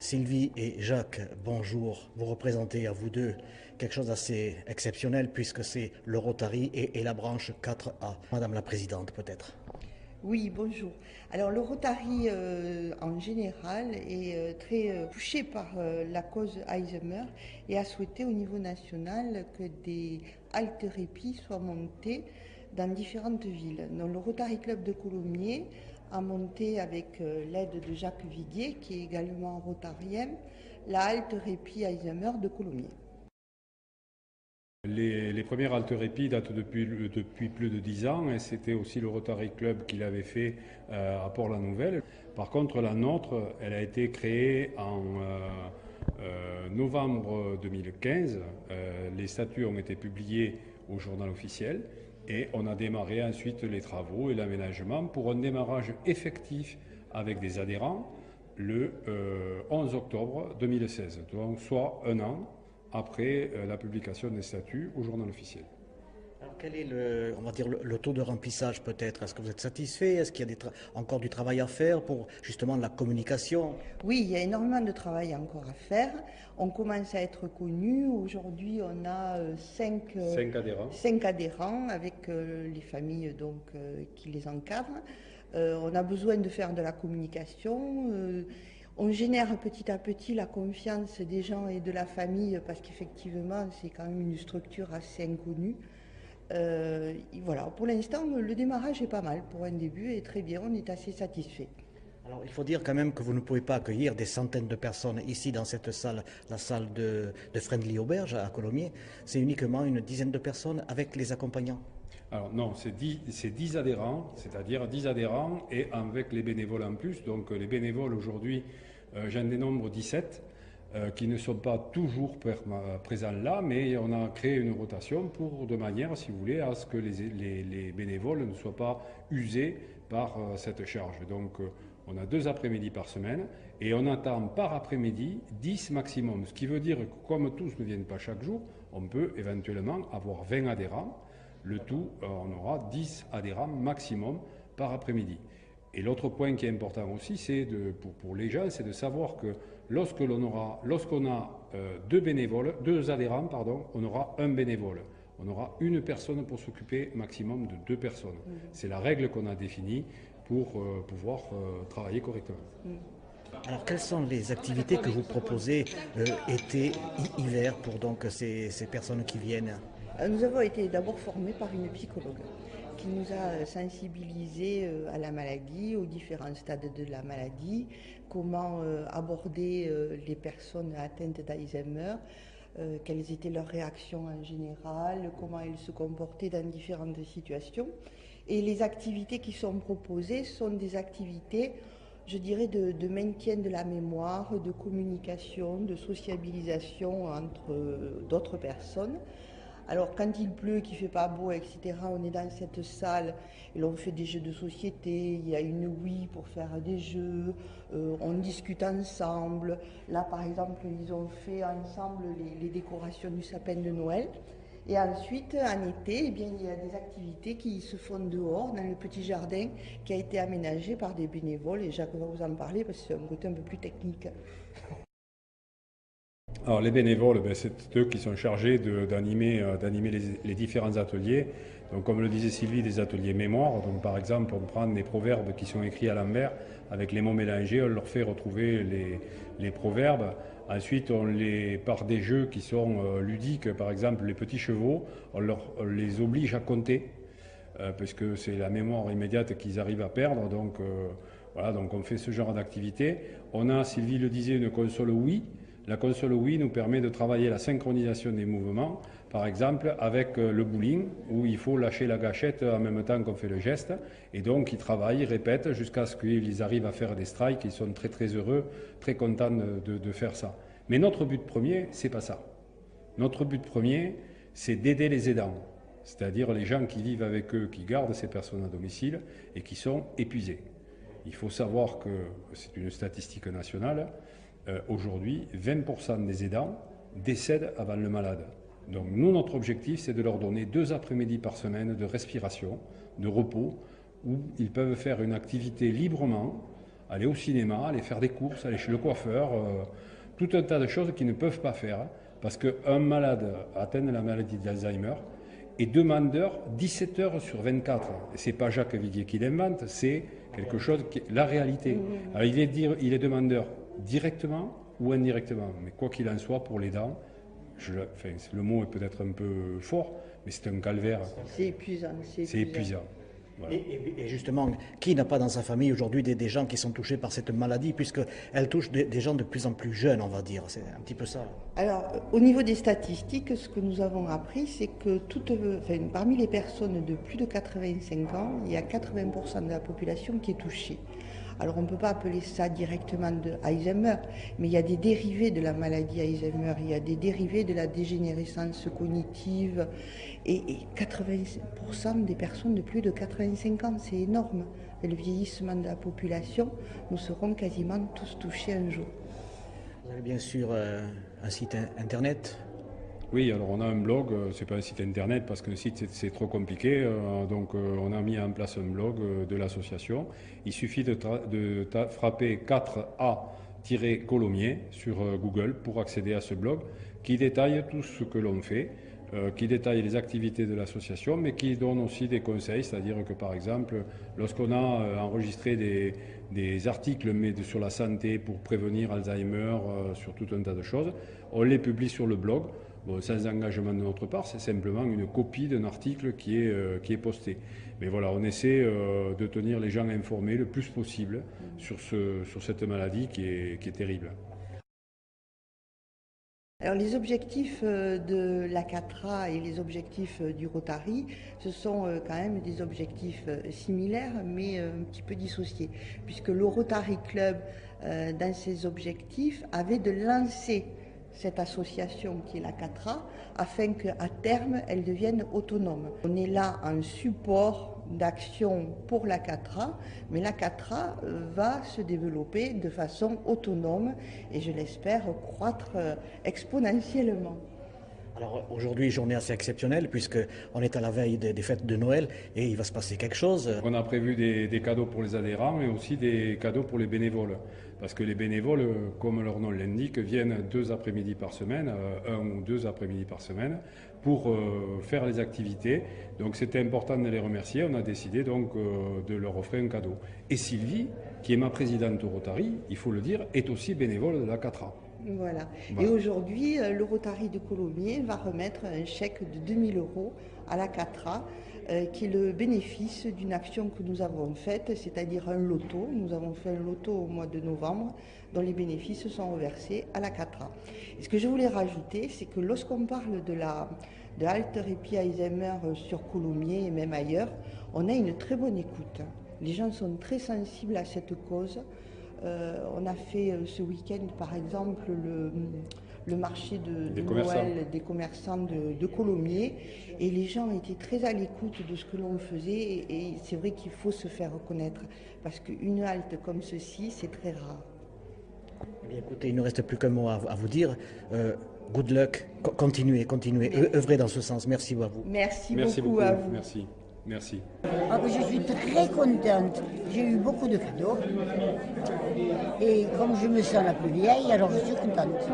Sylvie et Jacques, bonjour. Vous représentez à vous deux quelque chose d'assez exceptionnel puisque c'est le Rotary et la branche 4A. Madame la Présidente, peut-être. Oui, bonjour. Alors le Rotary en général est très touché par la cause Alzheimer et a souhaité au niveau national que des haltérépis soient montées dans différentes villes. Donc le Rotary Club de Colomiers a monté avec l'aide de Jacques Viguier, qui est également rotarien, la haltérépie Alzheimer de Colomiers. Les premières haltérépis datent depuis plus de 10 ans et c'était aussi le Rotary Club qui l'avait fait à Port-la-Nouvelle. Par contre, la nôtre, elle a été créée en novembre 2015. Les statuts ont été publiés au journal officiel et on a démarré ensuite les travaux et l'aménagement pour un démarrage effectif avec des adhérents le 11 octobre 2016, donc soit un an après la publication des statuts au journal officiel. Alors quel est on va dire le taux de remplissage peut-être? Est-ce que vous êtes satisfait? Est-ce qu'il y a encore du travail à faire pour justement la communication? Oui, il y a énormément de travail encore à faire. On commence à être connu. Aujourd'hui, on a 5 adhérents avec les familles qui les encadrent. On a besoin de faire de la communication. On génère petit à petit la confiance des gens et de la famille parce qu'effectivement, c'est quand même une structure assez inconnue. Voilà, pour l'instant, le démarrage est pas mal pour un début et très bien, on est assez satisfait. Alors il faut dire quand même que vous ne pouvez pas accueillir des centaines de personnes ici dans cette salle, la salle de Friendly Auberge à Colomiers. C'est uniquement une dizaine de personnes avec les accompagnants. Alors non, c'est 10 adhérents, c'est-à-dire 10 adhérents et avec les bénévoles en plus. Donc les bénévoles aujourd'hui, j'en dénombre 17 qui ne sont pas toujours présents là, mais on a créé une rotation de manière, si vous voulez, à ce que les bénévoles ne soient pas usés par cette charge. Donc on a 2 après-midi par semaine et on attend par après-midi 10 maximum. Ce qui veut dire que comme tous ne viennent pas chaque jour, on peut éventuellement avoir 20 adhérents. Le tout, on aura 10 adhérents maximum par après-midi. Et l'autre point qui est important aussi, c'est pour les gens, c'est de savoir que lorsqu'on a deux adhérents, pardon, on aura un bénévole. On aura une personne pour s'occuper maximum de 2 personnes. C'est la règle qu'on a définie pour pouvoir travailler correctement. Alors quelles sont les activités que vous proposez été, hiver pour donc ces personnes qui viennent? Nous avons été d'abord formés par une psychologue qui nous a sensibilisés à la maladie, aux différents stades de la maladie, comment aborder les personnes atteintes d'Alzheimer, quelles étaient leurs réactions en général, comment elles se comportaient dans différentes situations. Et les activités qui sont proposées sont des activités, je dirais, de maintien de la mémoire, de communication, de sociabilisation entre d'autres personnes. Alors quand il pleut, qu'il ne fait pas beau, etc., on est dans cette salle et l'on fait des jeux de société, il y a une Wii pour faire des jeux, on discute ensemble. Là par exemple, ils ont fait ensemble les décorations du sapin de Noël. Et ensuite, en été, eh bien, il y a des activités qui se font dehors, dans le petit jardin qui a été aménagé par des bénévoles. Et Jacques va vous en parler parce que c'est un côté un peu plus technique. Alors les bénévoles, c'est eux qui sont chargés d'animer les différents ateliers. Donc comme le disait Sylvie, des ateliers mémoire. Donc par exemple, on prend des proverbes qui sont écrits à l'envers avec les mots mélangés, on leur fait retrouver les proverbes. Ensuite, par des jeux qui sont ludiques, par exemple les petits chevaux, on les oblige à compter parce que c'est la mémoire immédiate qu'ils arrivent à perdre. Donc voilà, donc on fait ce genre d'activité. On a, Sylvie le disait, une console Wii. La console Wii nous permet de travailler la synchronisation des mouvements, par exemple avec le bowling, où il faut lâcher la gâchette en même temps qu'on fait le geste, et donc ils travaillent, ils répètent jusqu'à ce qu'ils arrivent à faire des strikes, ils sont très très heureux, très contents de faire ça. Mais notre but premier, c'est pas ça. Notre but premier, c'est d'aider les aidants, c'est-à-dire les gens qui vivent avec eux, qui gardent ces personnes à domicile et qui sont épuisés. Il faut savoir que c'est une statistique nationale. Aujourd'hui, 20% des aidants décèdent avant le malade. Donc nous, notre objectif, c'est de leur donner 2 après-midi par semaine de respiration, de repos, où ils peuvent faire une activité librement, aller au cinéma, aller faire des courses, aller chez le coiffeur, tout un tas de choses qu'ils ne peuvent pas faire, hein, parce qu'un malade atteint de la maladie d'Alzheimer est demandeur 17 heures sur 24. Ce n'est pas Jacques Viguier qui l'invente, c'est quelque chose qui est la réalité. Alors il est demandeur directement ou indirectement, mais quoi qu'il en soit, pour les dents, le mot est peut-être un peu fort, mais c'est un calvaire. C'est épuisant. C'est épuisant. Voilà. Et justement, qui n'a pas dans sa famille aujourd'hui des gens qui sont touchés par cette maladie, puisqu'elle touche des gens de plus en plus jeunes, on va dire. C'est un petit peu ça. Alors, au niveau des statistiques, ce que nous avons appris, c'est que parmi les personnes de plus de 85 ans, il y a 80% de la population qui est touchée. Alors, on ne peut pas appeler ça directement de Alzheimer, mais il y a des dérivés de la maladie Alzheimer, il y a des dérivés de la dégénérescence cognitive, et 80% des personnes de plus de 85 ans, c'est énorme. Et le vieillissement de la population, nous serons quasiment tous touchés un jour. Vous avez bien sûr un site internet. Oui, alors on a un blog, c'est pas un site internet parce que le site c'est trop compliqué, donc on a mis en place un blog de l'association. Il suffit de frapper 4A-Colomiers sur Google pour accéder à ce blog qui détaille tout ce que l'on fait, qui détaille les activités de l'association, mais qui donne aussi des conseils, c'est-à-dire que par exemple, lorsqu'on a enregistré des articles sur la santé pour prévenir Alzheimer, sur tout un tas de choses, on les publie sur le blog. Bon, sans engagement de notre part, c'est simplement une copie d'un article qui est posté. Mais voilà, on essaie de tenir les gens informés le plus possible sur cette maladie qui est terrible. Alors les objectifs de la CATRA et les objectifs du Rotary, ce sont quand même des objectifs similaires mais un petit peu dissociés. Puisque le Rotary Club, dans ses objectifs, avait de lancer cette association qui est la CATRA, afin qu'à terme, elle devienne autonome. On est là en support d'action pour la CATRA, mais la CATRA va se développer de façon autonome et je l'espère croître exponentiellement. Alors aujourd'hui, journée assez exceptionnelle puisqu'on est à la veille des fêtes de Noël et il va se passer quelque chose. On a prévu des cadeaux pour les adhérents mais aussi des cadeaux pour les bénévoles. Parce que les bénévoles, comme leur nom l'indique, viennent 2 après-midi par semaine, 1 ou 2 après-midi par semaine, pour faire les activités. Donc c'était important de les remercier. On a décidé donc de leur offrir un cadeau. Et Sylvie, qui est ma présidente au Rotary, il faut le dire, est aussi bénévole de la CATRA. Voilà. Et aujourd'hui, le Rotary de Colomiers va remettre un chèque de 2 000 € à la CATRA, qui est le bénéfice d'une action que nous avons faite, c'est-à-dire un loto. Nous avons fait un loto au mois de novembre, dont les bénéfices sont reversés à la CATRA. Et ce que je voulais rajouter, c'est que lorsqu'on parle de halte répit Alzheimer sur Colomiers et même ailleurs, on a une très bonne écoute. Les gens sont très sensibles à cette cause. On a fait ce week-end, par exemple, le marché de Noël des commerçants de Colomiers, et les gens étaient très à l'écoute de ce que l'on faisait, et c'est vrai qu'il faut se faire reconnaître, parce qu'une halte comme ceci, c'est très rare. Eh bien, écoutez, il ne reste plus qu'un mot à vous dire. Good luck, continuez, œuvrez dans ce sens. Merci à vous. Merci beaucoup à vous. Merci. Je suis très contente. J'ai eu beaucoup de cadeaux. Et comme je me sens la plus vieille, alors je suis contente.